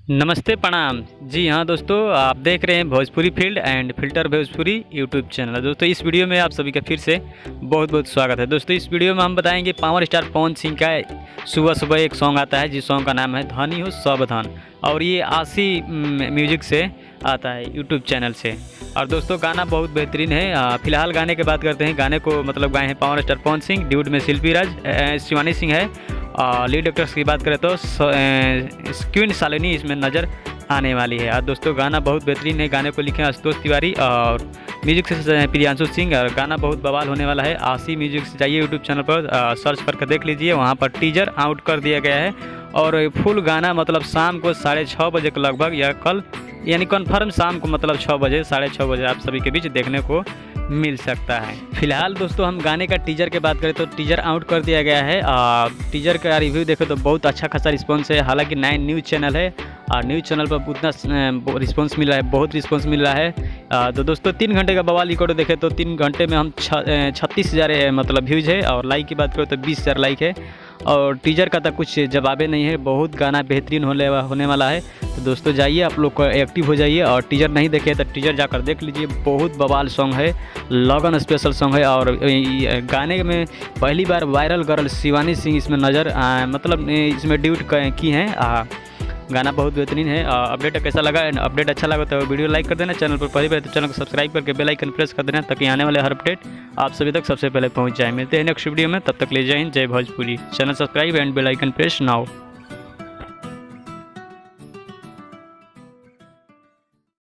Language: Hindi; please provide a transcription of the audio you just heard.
नमस्ते प्रणाम। जी हाँ दोस्तों, आप देख रहे हैं Bhojpuri field and filter Bhojpuri YouTube channel. दोस्तों इस वीडियो में आप सभी का फिर से बहुत बहुत स्वागत है। दोस्तों इस वीडियो में हम बताएंगे पावर स्टार पवन सिंह का सुबह सुबह एक सॉन्ग आता है जिस सॉन्ग का नाम है धनी हो सावधान, और ये आशी म्यूजिक से आता है यूट्यूब चैनल से। और दोस्तों गाना बहुत बेहतरीन है। फिलहाल गाने की बात करते हैं। गाने को मतलब गाए हैं power star Pawan Singh, dude में शिल्पी राज, शिवानी सिंह है। लीड एक्टर्स की बात करें तो क्वीन शालिनी इसमें नज़र आने वाली है। और दोस्तों गाना बहुत बेहतरीन है। गाने को लिखे हैं आशुतोष तिवारी और म्यूजिक से प्रियांशु सिंह। और गाना बहुत बवाल होने वाला है। आशी म्यूजिक से जाइए यूट्यूब चैनल पर, सर्च करके देख लीजिए, वहाँ पर टीजर आउट कर दिया गया है। और फुल गाना मतलब शाम को 6:30 बजे के लगभग या कल यानी कन्फर्म शाम को मतलब 6 बजे 6:30 बजे आप सभी के बीच देखने को मिल सकता है। फिलहाल दोस्तों हम गाने का टीजर की बात करें तो टीजर आउट कर दिया गया है। टीजर का रिव्यू देखें तो बहुत अच्छा खासा रिस्पांस है। हालांकि 9 न्यूज़ चैनल है और न्यूज़ चैनल पर उतना रिस्पांस मिल रहा है, बहुत रिस्पांस मिल रहा है। तो दोस्तों 3 घंटे का बवाल रिकॉर्ड देखें तो 3 घंटे में हम 36,000 मतलब व्यूज़ है। और लाइक की बात करें तो 20,000 लाइक है। और टीजर का तो कुछ जवाबे नहीं है, बहुत गाना बेहतरीन होने वाला है। तो दोस्तों जाइए आप लोग को एक्टिव हो जाइए, और टीजर नहीं देखे तो टीजर जाकर देख लीजिए। बहुत बवाल सॉन्ग है, लगन स्पेशल सॉन्ग है। और गाने में पहली बार वायरल गर्ल शिवानी सिंह इसमें मतलब इसमें ड्यूट की हैं। गाना बहुत बेहतरीन है। अपडेट कैसा लगा? अपडेट अच्छा लगा तो वीडियो लाइक कर देना। चैनल पर पहली बार तो चैनल को सब्सक्राइब करके बेल आइकन प्रेस कर देना, ताकि आने वाले हर अपडेट आप सभी तक सबसे पहले पहुंच जाए। मिलते हैं नेक्स्ट वीडियो में, तब तक ले जय हिंद, जय Bhojpuri. Channel subscribe and bell icon press now.